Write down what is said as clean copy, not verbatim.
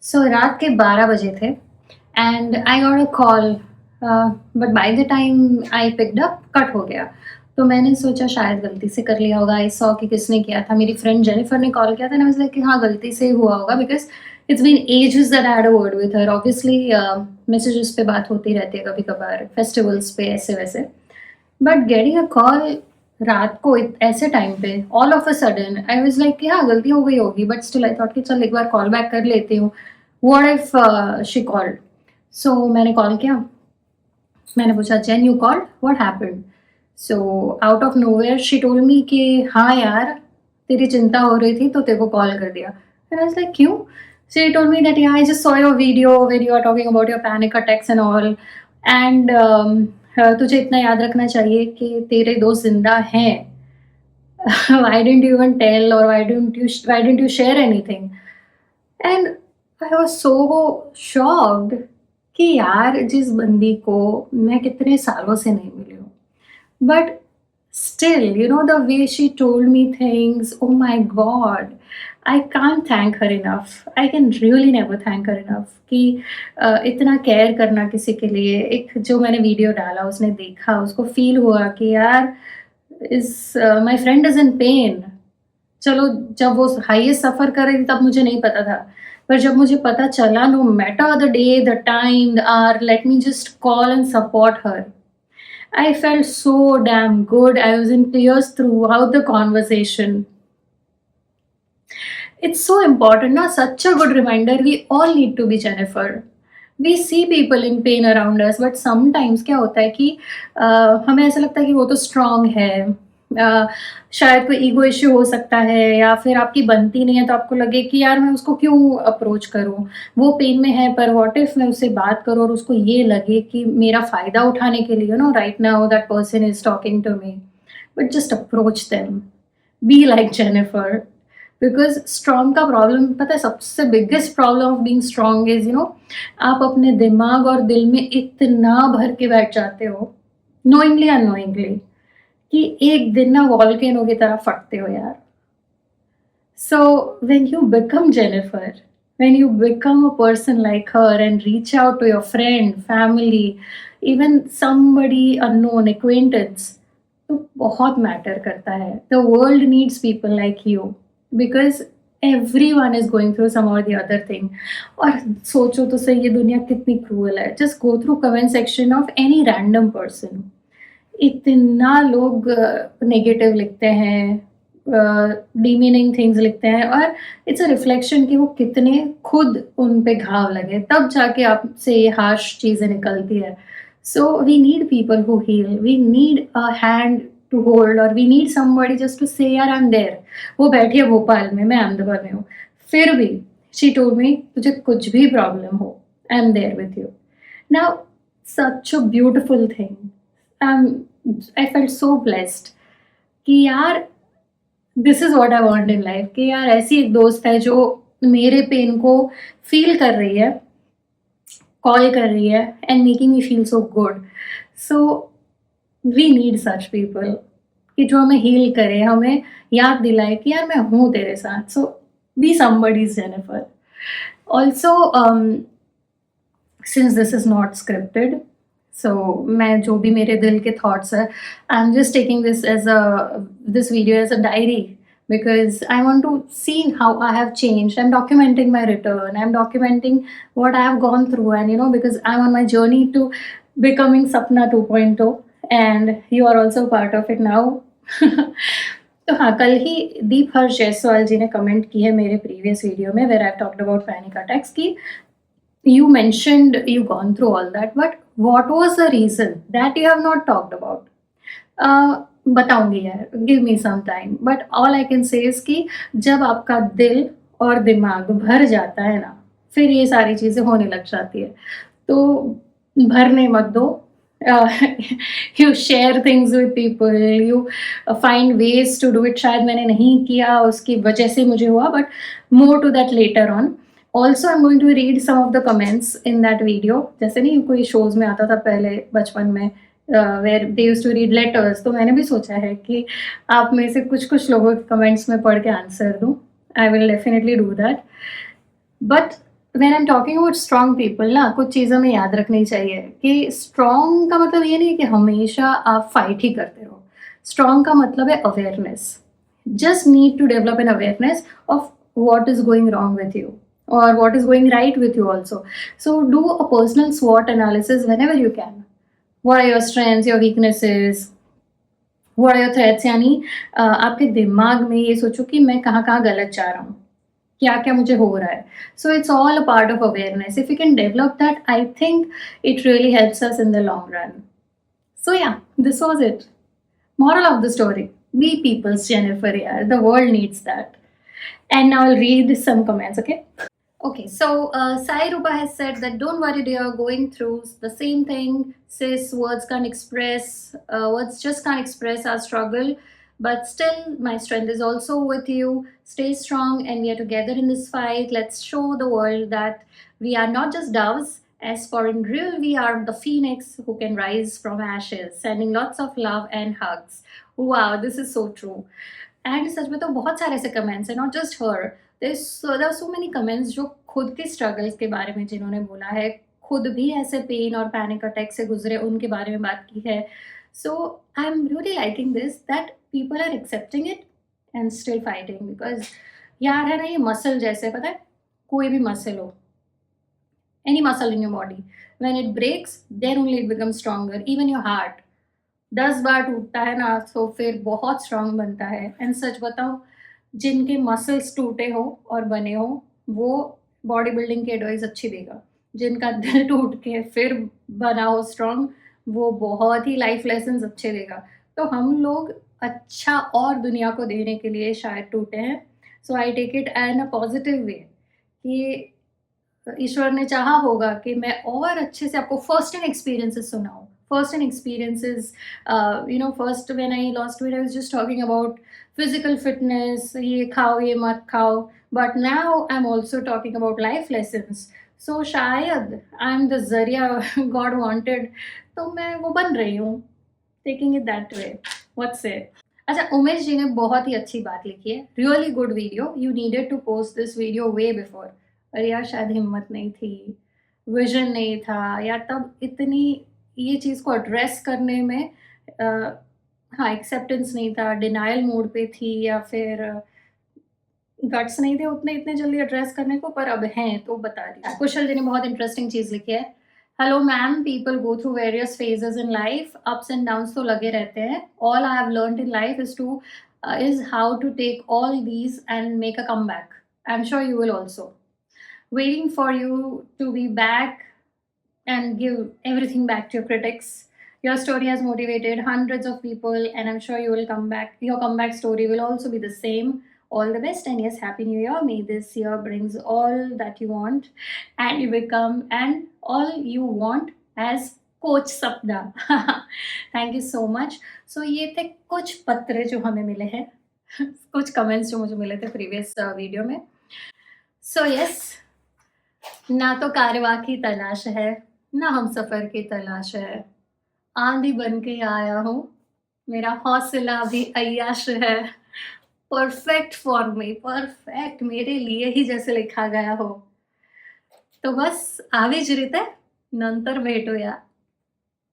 सो रात के 12 बजे थे and I got a call, but by the time I picked up cut हो गया। तो मैंने सोचा शायद गलती से कर लिया होगा। आई सॉ कि किसने किया था, मेरी फ्रेंड जेनिफर ने कॉल किया था ना, लाइक कि हाँ गलती से हुआ होगा because it's been ages that I had a word with her. Obviously messages पे बात होती रहती है कभी कभार, फेस्टिवल्स पे ऐसे वैसे। बट गेटिंग अ कॉल रात को ऐसे टाइम पे all of a sudden I was like कि हाँ गलती हो गई होगी, बट स्टिल आई थॉट कि चल एक बार कॉल बैक कर लेती हूँ। What if she called? So मैंने कॉल किया। मैंने पूछा, when you called, what happened? So out of nowhere she told me कि हाँ यार, तेरी चिंता हो रही थी तो तेरे को कॉल कर दिया। एंड आई वाज लाइक क्यों? She told me that I just saw your video where you are talking about your panic attacks and all, and तुझे इतना याद रखना चाहिए कि तेरे दोस्त जिंदा हैं। why didn't you even tell, or why didn't you share anything? And I was so shocked कि यार जिस बंदी को मैं कितने सालों से नहीं मिली हूँ, but still you know the way she told me things, oh my God, I can't thank her enough. I can really never thank her enough कि इतना केयर करना किसी के लिए। एक जो मैंने वीडियो डाला उसने देखा, उसको फील हुआ कि यार is my friend is in pen. चलो, जब वो हाईएस्ट सफ़र कर रही थी तब मुझे नहीं पता था। पर जब मुझे पता चला, no matter the day, the time, the hour, let me just call and support her. I felt so damn good. I was in tears throughout the conversation. It's so important, na? Such a good reminder. We all need to be Jennifer. We see people in pain around us, but sometimes क्या होता है कि हमें ऐसा लगता है कि वो तो स्ट्रांग है। शायद कोई ईगो इश्यू हो सकता है, या फिर आपकी बनती नहीं है तो आपको लगे कि यार मैं उसको क्यों अप्रोच करूं, वो पेन में है, पर व्हाट इफ मैं उससे बात करूं और उसको ये लगे कि मेरा फ़ायदा उठाने के लिए, no right now that person is talking to me, but just approach them. Be like Jennifer. Because strong का प्रॉब्लम पता है, सबसे biggest problem of being strong is you know, आप अपने दिमाग और दिल में इतना भर के बैठ जाते हो, नोइंगली अननोइंगली, कि एक दिन ना वॉल्केनो की तरह फटते हो यार। So when you become Jennifer, when you become a person like her and reach out to your friend, family, even somebody unknown acquaintance, तो बहुत मैटर करता है। The world needs people like you because everyone is going through some or the other thing. और सोचो तो सही, ये दुनिया कितनी क्रूअल है। Just go through comment section of any random person, इतना लोग नेगेटिव लिखते हैं, डिमीनिंग थिंग्स लिखते हैं, और इट्स अ रिफ्लेक्शन कि वो कितने खुद उन पे घाव लगे, तब जाके आपसे ये हार्श चीज़ें निकलती है। So we need people who heal, we need a hand to hold, और we need somebody just to say यार आई एम देयर। वो बैठी है भोपाल में, मैं अहमदाबाद में हूँ, फिर भी शी टोल्ड मी तुझे कुछ भी प्रॉब्लम हो, I am there with you. Now such a beautiful thing. I felt so blessed कि यार this is what I want in life, कि यार ऐसी एक दोस्त है जो मेरे पेन को फील कर रही है, कॉल कर रही है, and making me feel so good. So we need such people कि जो हमें हील करे, हमें याद दिलाए कि यार मैं हूँ तेरे साथ। So be somebody's Jennifer. Also since this is not scripted, so मैं जो भी मेरे दिल के थॉट्स है, I am just taking this as a this video as a diary, because I want to see how I have changed. I'm documenting my return, I'm documenting what I have gone through, and you know, because I'm on my journey to becoming Sapna 2.0, and you are also part of it now. तो हाँ, कल ही दीप हर्ष जायसवाल जी ने comment की है मेरे previous video में, where I talked about panic attacks की you mentioned you gone through all that, but what was the reason that you have not talked about? बताऊंगी यार, give me some time, but all I can say is कि जब आपका दिल और दिमाग भर जाता है ना, फिर ये सारी चीज़ें होने लग जाती है। तो भरने मत दो। You share things with people, you find ways to do it. शायद मैंने नहीं किया, उसकी वजह से मुझे हुआ, but more to that later on. Also I am going to read some of the comments in that video. जैसे नहीं कोई शोज में आता था पहले बचपन में, where they used to read letters, तो मैंने भी सोचा है कि आप में से कुछ कुछ लोगों के कमेंट्स में पढ़ के आंसर दूँ। I will definitely do that. But when I am talking about strong people ना, कुछ चीज़ें हमें याद रखनी चाहिए कि स्ट्रॉन्ग का मतलब ये नहीं कि हमेशा आप फाइट ही करते रहो। स्ट्रॉन्ग का मतलब है awareness. Just need to develop an awareness of what is going wrong with you or what is going right with you also. So do a personal SWOT analysis whenever you can. What are your strengths, your weaknesses, what are your threats? यानी आपके दिमाग में ये सोचो कि मैं कहाँ-कहाँ गलत जा रहा हूँ, क्या-क्या मुझे हो रहा है. So it's all a part of awareness. If we can develop that, I think it really helps us in the long run. So yeah, this was it. Moral of the story: be people's Jennifer. Yeah, the world needs that. And now I'll read some comments. Okay. Okay, so Sai Rupa has said that don't worry, dear, going through the same thing. Sis, words just can't express our struggle. But still, my strength is also with you. Stay strong, and we are together in this fight. Let's show the world that we are not just doves. As for in real, we are the phoenix who can rise from ashes. Sending lots of love and hugs. Wow, this is so true. And सच में तो बहुत सारे ऐसे comments हैं, not just her, there are so many comments जो खुद के स्ट्रगल्स के बारे में जिन्होंने बोला है, खुद भी ऐसे पेन और पैनिक अटैक से गुजरे, उनके बारे में बात की है. So I am really liking this that people are accepting it and still fighting, because यार है ना, ये मसल जैसे, पता है, कोई भी मसल हो, any muscle in your body, when it breaks then only it becomes stronger. Even your heart 10 बार टूटता है ना, तो फिर बहुत स्ट्रांग बनता है. एंड सच बताऊं, जिनके मसल्स टूटे हो और बने हो, वो बॉडी बिल्डिंग की एडवाइस अच्छी देगा. जिनका दिल टूट के फिर बना हो स्ट्रांग, वो बहुत ही लाइफ लेसन अच्छे देगा. तो हम लोग अच्छा और दुनिया को देने के लिए शायद टूटे हैं. So I take it an a positive way कि ईश्वर ने चाहा होगा कि मैं और अच्छे से आपको फर्स्ट हैंड एक्सपीरियंसेस सुनाऊँ. First hand experiences, first when I lost weight I was just talking about physical fitness, ये खाओ, ये मत खाओ. But now I am also talking about life lessons. So शायद आई एम द ज़रिया God wanted, तो मैं वो बन रही हूँ. Taking it that way. What's say? अच्छा, उमेश जी ने बहुत ही अच्छी बात लिखी है. Really good video, you needed to post this video way before. अरे यार, शायद हिम्मत नहीं थी, विजन नहीं था, या तब इतनी ये चीज़ को एड्रेस करने में अ, हाँ, एक्सेप्टेंस नहीं था, डिनायल मोड पे थी, या फिर गट्स नहीं थे उतने इतने जल्दी एड्रेस करने को, पर अब हैं तो बता रही हूँ. कुशल जी ने बहुत इंटरेस्टिंग चीज़ लिखी है. Hello ma'am, people go through various phases in life, ups and downs तो लगे रहते हैं. All I have learned in life is how to take all these and make a comeback. I am sure you will also. Waiting for you to be back and give everything back to your critics. Your story has motivated hundreds of people, and I'm sure you will come back. Your comeback story will also be the same. All the best, and yes, Happy New Year. May this year brings all that you want, and you become and all you want as coach Sapna. Thank you so much. So ये थे कुछ पत्र जो हमें मिले हैं, कुछ comments जो मुझे मिले थे प्रीवियस वीडियो में. सो यस, ना तो कारवां की तलाश है, ना हमसफ़र की तलाश है. आंधी बन के आया हूँ, मेरा हौसला भी अय्याश है. परफेक्ट फॉर मी, परफेक्ट मेरे लिए ही जैसे लिखा गया हो. तो बस आवीच रीते नंतर भेटूया.